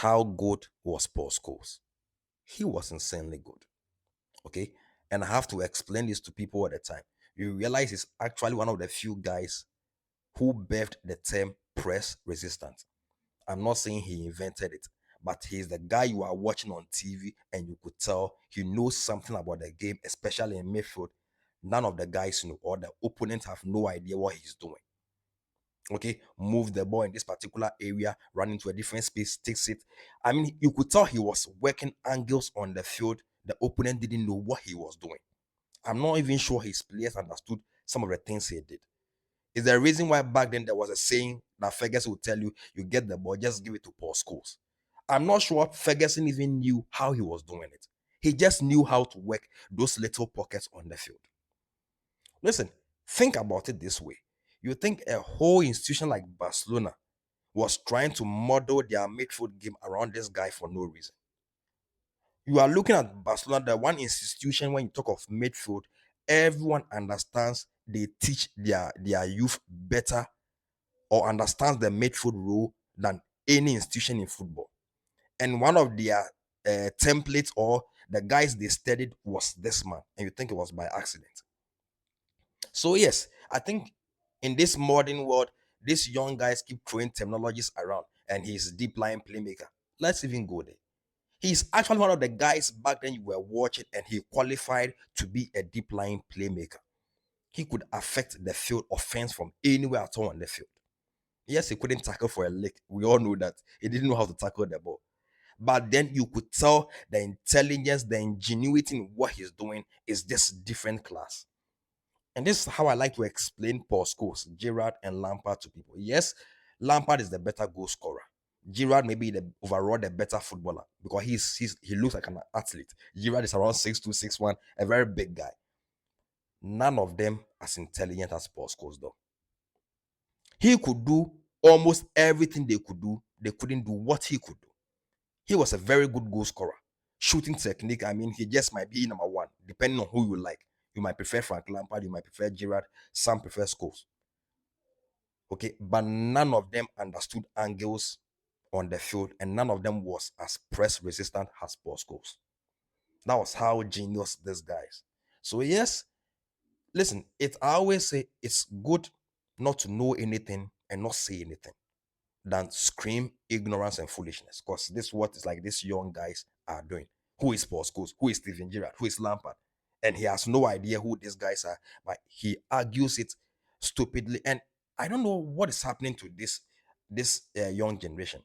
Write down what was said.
how good was Paul Scholes. He was insanely good. Okay. And I have to explain this to people all the time. You realize he's actually one of the few guys who birthed the term press resistant. I'm not saying he invented it, but he's the guy you are watching on TV and you could tell he knows something about the game, especially in midfield. None of the guys know, or the opponent have no idea what he's doing. Okay, move the ball in this particular area, run into a different space, takes it. I mean, you could tell he was working angles on the field. The opponent didn't know what he was doing. I'm not even sure his players understood some of the things he did. Is the reason why back then there was a saying that Ferguson would tell you, you get the ball, just give it to Paul Scholes. I'm not sure Ferguson even knew how he was doing it. He just knew how to work those little pockets on the field. Listen, think about it this way. You think a whole institution like Barcelona was trying to model their midfield game around this guy for no reason. You are looking at Barcelona, the one institution when you talk of midfield, everyone understands they teach their youth better or understands the midfield role than any institution in football. And one of their templates or the guys they studied was this man, and you think it was by accident. So yes, I think in this modern world, these young guys keep throwing terminologies around, and he's deep line playmaker. Let's even go there. He's actually one of the guys back then you were watching, and he qualified to be a deep line playmaker. He could affect the field offense from anywhere at all on the field. Yes, he couldn't tackle for a lick. We all know that. He didn't know how to tackle the ball. But then you could tell the intelligence, the ingenuity in what he's doing is just different class. And this is how I like to explain Paul Scholes, Gerrard, and Lampard to people. Yes, Lampard is the better goal scorer. Gerrard may be the overall the better footballer because he looks like an athlete. Gerrard is around 6'2", 6'1", a very big guy. None of them as intelligent as Paul Scholes, though. He could do almost everything they could do. They couldn't do what he could do. He was a very good goal scorer. Shooting technique, I mean, he just might be number one, depending on who you like. You might prefer Frank Lampard, you might prefer Gerrard, some prefer Scholes. Okay, but none of them understood angles on the field, and none of them was as press resistant as Paul Scholes. That was how genius this guys. So yes, listen, I always say it's good not to know anything and not say anything than scream ignorance and foolishness. Because this is what is like these young guys are doing. Who is Paul Scholes? Who is Steven Gerrard? Who is Lampard? And he has no idea who these guys are, but he argues it stupidly. And I don't know what is happening to this young generation.